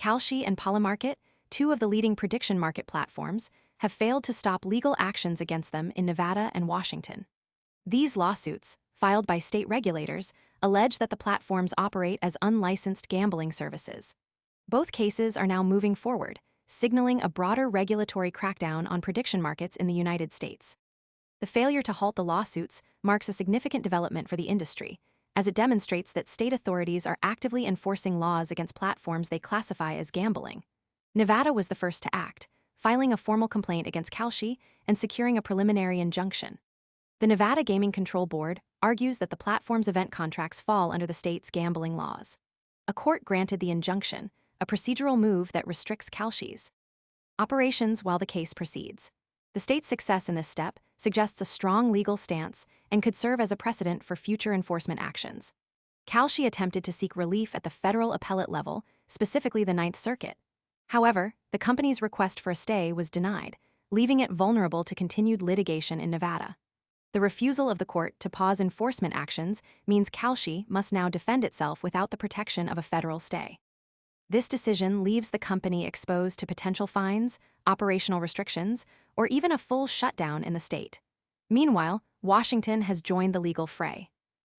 Kalshi and Polymarket, two of the leading prediction market platforms, have failed to stop legal actions against them in Nevada and Washington. These lawsuits, filed by state regulators, allege that the platforms operate as unlicensed gambling services. Both cases are now moving forward, signaling a broader regulatory crackdown on prediction markets in the United States. The failure to halt the lawsuits marks a significant development for the industry, as it demonstrates that state authorities are actively enforcing laws against platforms they classify as gambling. Nevada was the first to act, filing a formal complaint against Kalshi and securing a preliminary injunction. The Nevada Gaming Control Board argues that the platform's event contracts fall under the state's gambling laws. A court granted the injunction, a procedural move that restricts Kalshi's operations while the case proceeds. The state's success in this step suggests a strong legal stance and could serve as a precedent for future enforcement actions. Kalshi attempted to seek relief at the federal appellate level, specifically the Ninth Circuit. However, the company's request for a stay was denied, leaving it vulnerable to continued litigation in Nevada. The refusal of the court to pause enforcement actions means Kalshi must now defend itself without the protection of a federal stay. This decision leaves the company exposed to potential fines, operational restrictions, or even a full shutdown in the state. Meanwhile, Washington has joined the legal fray.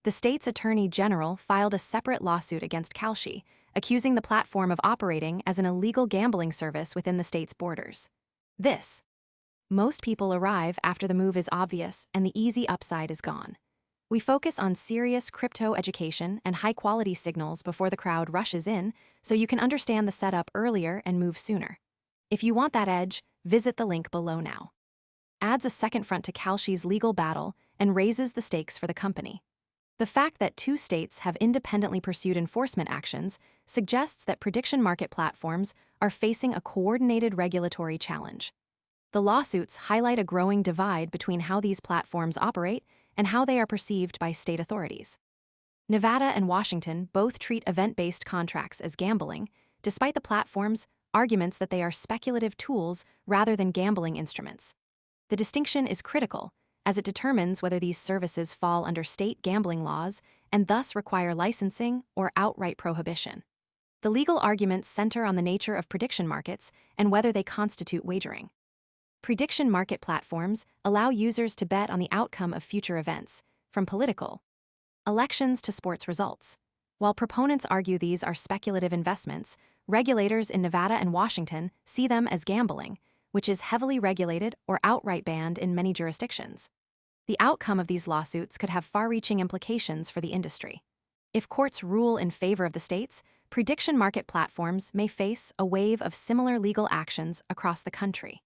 The state's attorney general filed a separate lawsuit against Kalshi, accusing the platform of operating as an illegal gambling service within the state's borders. Most people arrive after the move is obvious and the easy upside is gone. We focus on serious crypto education and high-quality signals before the crowd rushes in, so you can understand the setup earlier and move sooner. If you want that edge, visit the link below now. Adds a second front to Kalshi's legal battle and raises the stakes for the company. The fact that two states have independently pursued enforcement actions suggests that prediction market platforms are facing a coordinated regulatory challenge. The lawsuits highlight a growing divide between how these platforms operate and how they are perceived by state authorities. Nevada and Washington both treat event-based contracts as gambling, despite the platforms' arguments that they are speculative tools rather than gambling instruments. The distinction is critical, as it determines whether these services fall under state gambling laws and thus require licensing or outright prohibition. The legal arguments center on the nature of prediction markets and whether they constitute wagering. Prediction market platforms allow users to bet on the outcome of future events, from political elections to sports results. While proponents argue these are speculative investments, regulators in Nevada and Washington see them as gambling, which is heavily regulated or outright banned in many jurisdictions. The outcome of these lawsuits could have far-reaching implications for the industry. If courts rule in favor of the states, prediction market platforms may face a wave of similar legal actions across the country.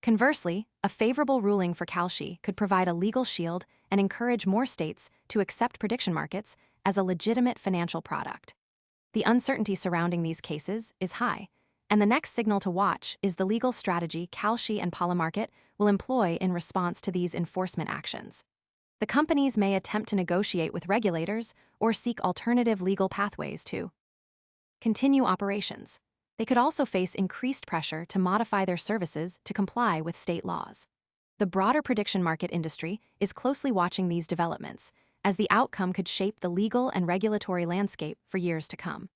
Conversely, a favorable ruling for Kalshi could provide a legal shield and encourage more states to accept prediction markets as a legitimate financial product. The uncertainty surrounding these cases is high, and the next signal to watch is the legal strategy Kalshi and Polymarket will employ in response to these enforcement actions. The companies may attempt to negotiate with regulators or seek alternative legal pathways to continue operations. They could also face increased pressure to modify their services to comply with state laws. The broader prediction market industry is closely watching these developments, as the outcome could shape the legal and regulatory landscape for years to come.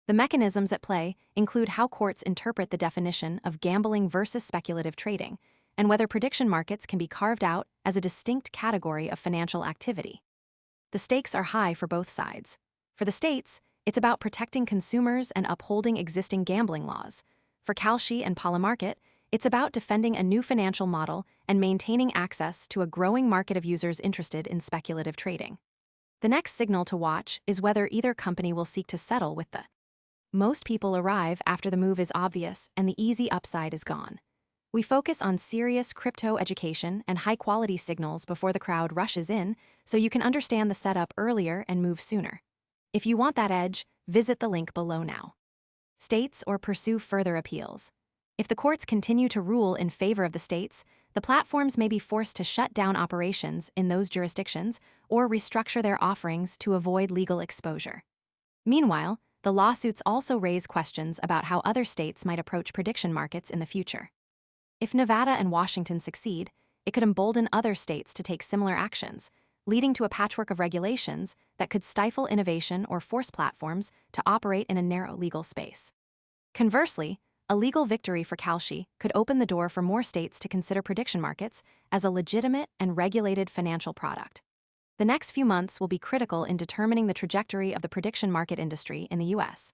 The mechanisms at play include how courts interpret the definition of gambling versus speculative trading, and whether prediction markets can be carved out as a distinct category of financial activity. The stakes are high for both sides. For the states, it's about protecting consumers and upholding existing gambling laws. For Kalshi and Polymarket, it's about defending a new financial model and maintaining access to a growing market of users interested in speculative trading. The next signal to watch is whether either company will seek to settle with the most people arrive after the move is obvious and the easy upside is gone. We focus on serious crypto education and high-quality signals before the crowd rushes in, so you can understand the setup earlier and move sooner. If you want that edge, visit the link below now. States or pursue further appeals. If the courts continue to rule in favor of the states, the platforms may be forced to shut down operations in those jurisdictions or restructure their offerings to avoid legal exposure. Meanwhile, the lawsuits also raise questions about how other states might approach prediction markets in the future. If Nevada and Washington succeed, it could embolden other states to take similar actions, leading to a patchwork of regulations that could stifle innovation or force platforms to operate in a narrow legal space. Conversely, a legal victory for Kalshi could open the door for more states to consider prediction markets as a legitimate and regulated financial product. The next few months will be critical in determining the trajectory of the prediction market industry in the US.